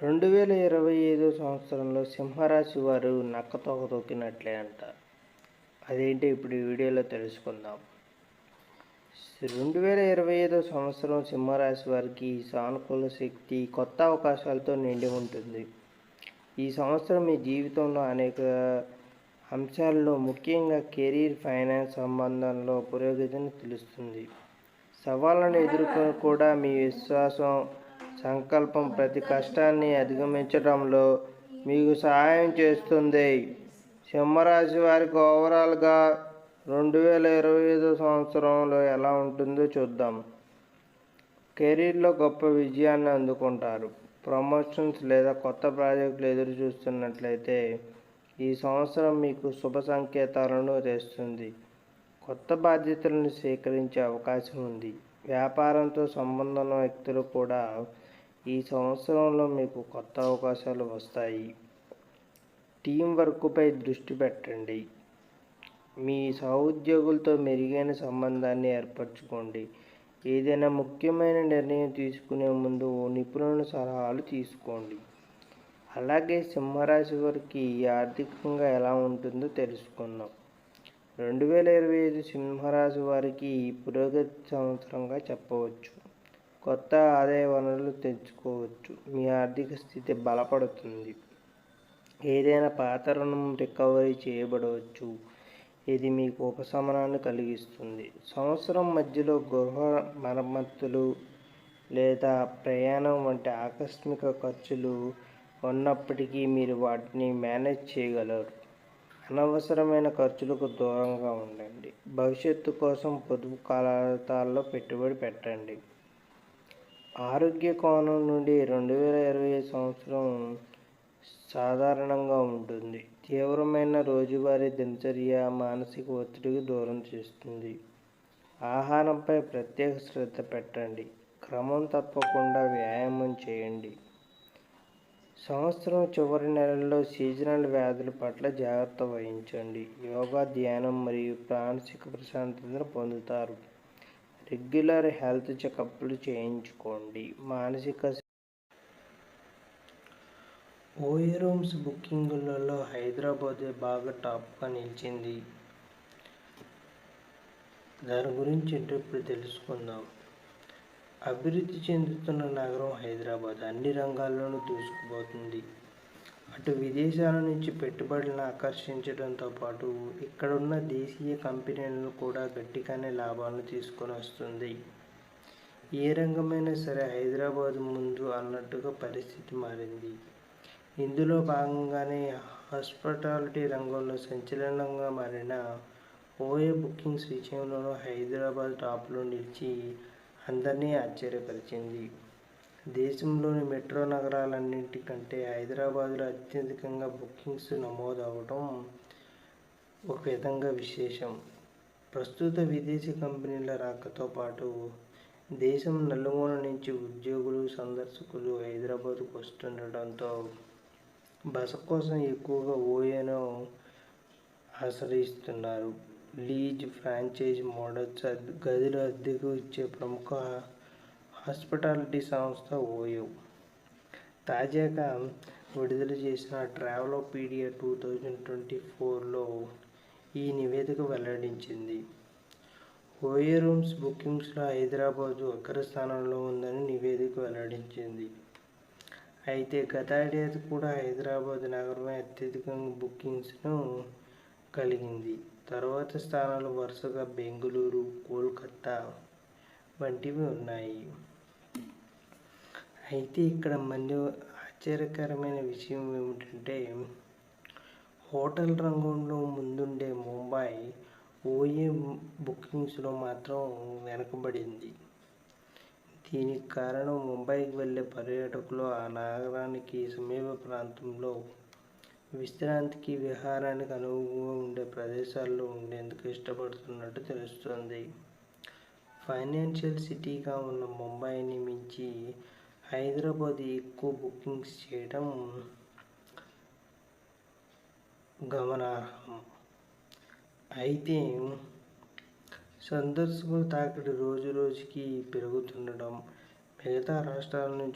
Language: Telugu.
2025 సంవత్సరంలో సింహరాశి వారు నక్కతోక తొక్కినట్లే అంట. అదేంటి ఇప్పుడు ఈ వీడియోలో తెలుసుకుందాం. 2025 సంవత్సరం సింహరాశి వారికి సానుకూల శక్తి, కొత్త అవకాశాలతో నిండి ఉంటుంది. ఈ సంవత్సరం మీ జీవితంలో అనేక అంశాల్లో, ముఖ్యంగా కెరీర్, ఫైనాన్స్ సంబంధంలో పురోగతిని తెలుస్తుంది. సవాళ్ళను ఎదుర్కొని కూడా మీ విశ్వాసం, సంకల్పం ప్రతి కష్టాన్ని అధిగమించడంలో మీకు సహాయం చేస్తుంది. సింహరాశి వారికి ఓవరాల్గా 2025 సంవత్సరంలో ఎలా ఉంటుందో చూద్దాం. కెరీర్లో గొప్ప విజయాన్ని అందుకుంటారు. ప్రమోషన్స్ లేదా కొత్త ప్రాజెక్టులు ఎదురు చూస్తున్నట్లయితే ఈ సంవత్సరం మీకు శుభ సంకేతాలను తెస్తుంది. కొత్త బాధ్యతలను స్వీకరించే అవకాశం ఉంది. వ్యాపారంతో సంబంధం ఉన్న వ్యక్తులు కూడా ఈ సంవత్సరంలో మీకు కొత్త అవకాశాలు వస్తాయి. టీం వర్క్పై దృష్టి పెట్టండి. మీ సహోద్యోగులతో మెరుగైన సంబంధాన్ని ఏర్పరచుకోండి. ఏదైనా ముఖ్యమైన నిర్ణయం తీసుకునే ముందు నిపుణుల సలహాలు తీసుకోండి. అలాగే సింహరాశి వారికి ఆర్థికంగా ఎలా ఉంటుందో తెలుసుకుందాం. 2025 సింహరాశి వారికి పురోగతి సంవత్సరంగా చెప్పవచ్చు. కొత్త ఆదాయ వనరులు తెచ్చుకోవచ్చు. మీ ఆర్థిక స్థితి బలపడుతుంది. ఏదైనా పాత రుణం రికవరీ చేయబడవచ్చు. ఇది మీకు ఉపశమనాన్ని కలిగిస్తుంది. సంవత్సరం మధ్యలో గృహ మరమ్మతులు లేదా ప్రయాణం వంటి ఆకస్మిక ఖర్చులు ఉన్నప్పటికీ మీరు వాటిని మేనేజ్ చేయగలరు. అనవసరమైన ఖర్చులకు దూరంగా ఉండండి. భవిష్యత్తు కోసం పొదుపు ఖాతాల్లో పెట్టుబడి పెట్టండి. ఆరోగ్య కోణం నుండి 2025 సంవత్సరం సాధారణంగా ఉంటుంది. తీవ్రమైన రోజువారీ దినచర్య మానసిక ఒత్తిడికి దూరం చేస్తుంది. ఆహారంపై ప్రత్యేక శ్రద్ధ పెట్టండి. క్రమం తప్పకుండా వ్యాయామం చేయండి. సంవత్సరం చివరి నెలల్లో సీజనల్ వ్యాధుల పట్ల జాగ్రత్త వహించండి. యోగా, ధ్యానం మరియు మానసిక ప్రశాంతతను పొందుతారు. రెగ్యులర్ హెల్త్ చెకప్లు చేయించుకోండి. మానసిక ఓయో రూమ్స్ బుకింగులలో హైదరాబాద్ బాగా టాప్గా నిలిచింది. దాని గురించి ఇప్పుడు తెలుసుకుందాం. అభివృద్ధి చెందుతున్న నగరం హైదరాబాద్ అన్ని రంగాల్లోనూ దూసుకుపోతుంది. అటు విదేశాల నుంచి పెట్టుబడులను ఆకర్షించడంతో పాటు ఇక్కడున్న దేశీయ కంపెనీలను కూడా గట్టిగానే లాభాలను తీసుకొని వస్తుంది. ఏ రంగమైనా సరే హైదరాబాద్ ముందు అన్నట్టుగా పరిస్థితి మారింది. ఇందులో భాగంగానే హాస్పిటాలిటీ రంగంలో సంచలనంగా మారిన ఓయో బుకింగ్స్ విషయంలోనూ హైదరాబాద్ టాప్లో నిలిచి అందరినీ ఆశ్చర్యపరిచింది. దేశంలోని మెట్రో నగరాలన్నింటికంటే హైదరాబాద్లో అత్యధికంగా బుకింగ్స్ నమోదవడం ఒక విధంగా విశేషం. ప్రస్తుత విదేశీ కంపెనీల రాకతో పాటు దేశం నలుమూల నుంచి ఉద్యోగులు, సందర్శకులు హైదరాబాద్కు వస్తుండటంతో బస కోసం ఎక్కువగా ఓయోను ఆశ్రయిస్తున్నారు. లీజ్, ఫ్రాంచైజ్ మోడల్స్ గదులు అద్దెకు ఇచ్చే ప్రముఖ హాస్పిటాలిటీ సంస్థ ఓయో. తాజాగా విడుదల చేసిన ట్రావెలోపీడియా 2024లో ఈ నివేదిక వెల్లడించింది. ఓయో రూమ్స్ బుకింగ్స్లో హైదరాబాద్ అగ్రస్థానంలో ఉందని నివేదిక వెల్లడించింది. అయితే గత ఏడాది కూడా హైదరాబాద్ నగరమే అత్యధికంగా బుకింగ్స్ను కలిగింది. తరువాతి స్థానాలు వరుసగా బెంగళూరు, కోల్కతా వంటివి ఉన్నాయి. అయితే ఇక్కడ మళ్ళీ ఆశ్చర్యకరమైన విషయం ఏమిటంటే హోటల్ రంగంలో ముందుండే ముంబై ఓయో బుకింగ్స్లో మాత్రం వెనుకబడింది. దీనికి కారణం ముంబైకి వెళ్ళే పర్యాటకులు ఆ నగరానికి సమీప ప్రాంతంలో విశ్రాంతికి, విహారానికి అనువుగా ఉండే ప్రదేశాల్లో ఉండేందుకు ఇష్టపడుతున్నట్టు తెలుస్తోంది. ఫైనాన్షియల్ సిటీగా ఉన్న ముంబైని మించి హైదరాబాద్ ఎక్కువ బుకింగ్స్ చేయడం గమనార్హం. అయితే సందర్శకుల తాకిడి రోజురోజుకీ పెరుగుతుండడం, మిగతా రాష్ట్రాల నుంచి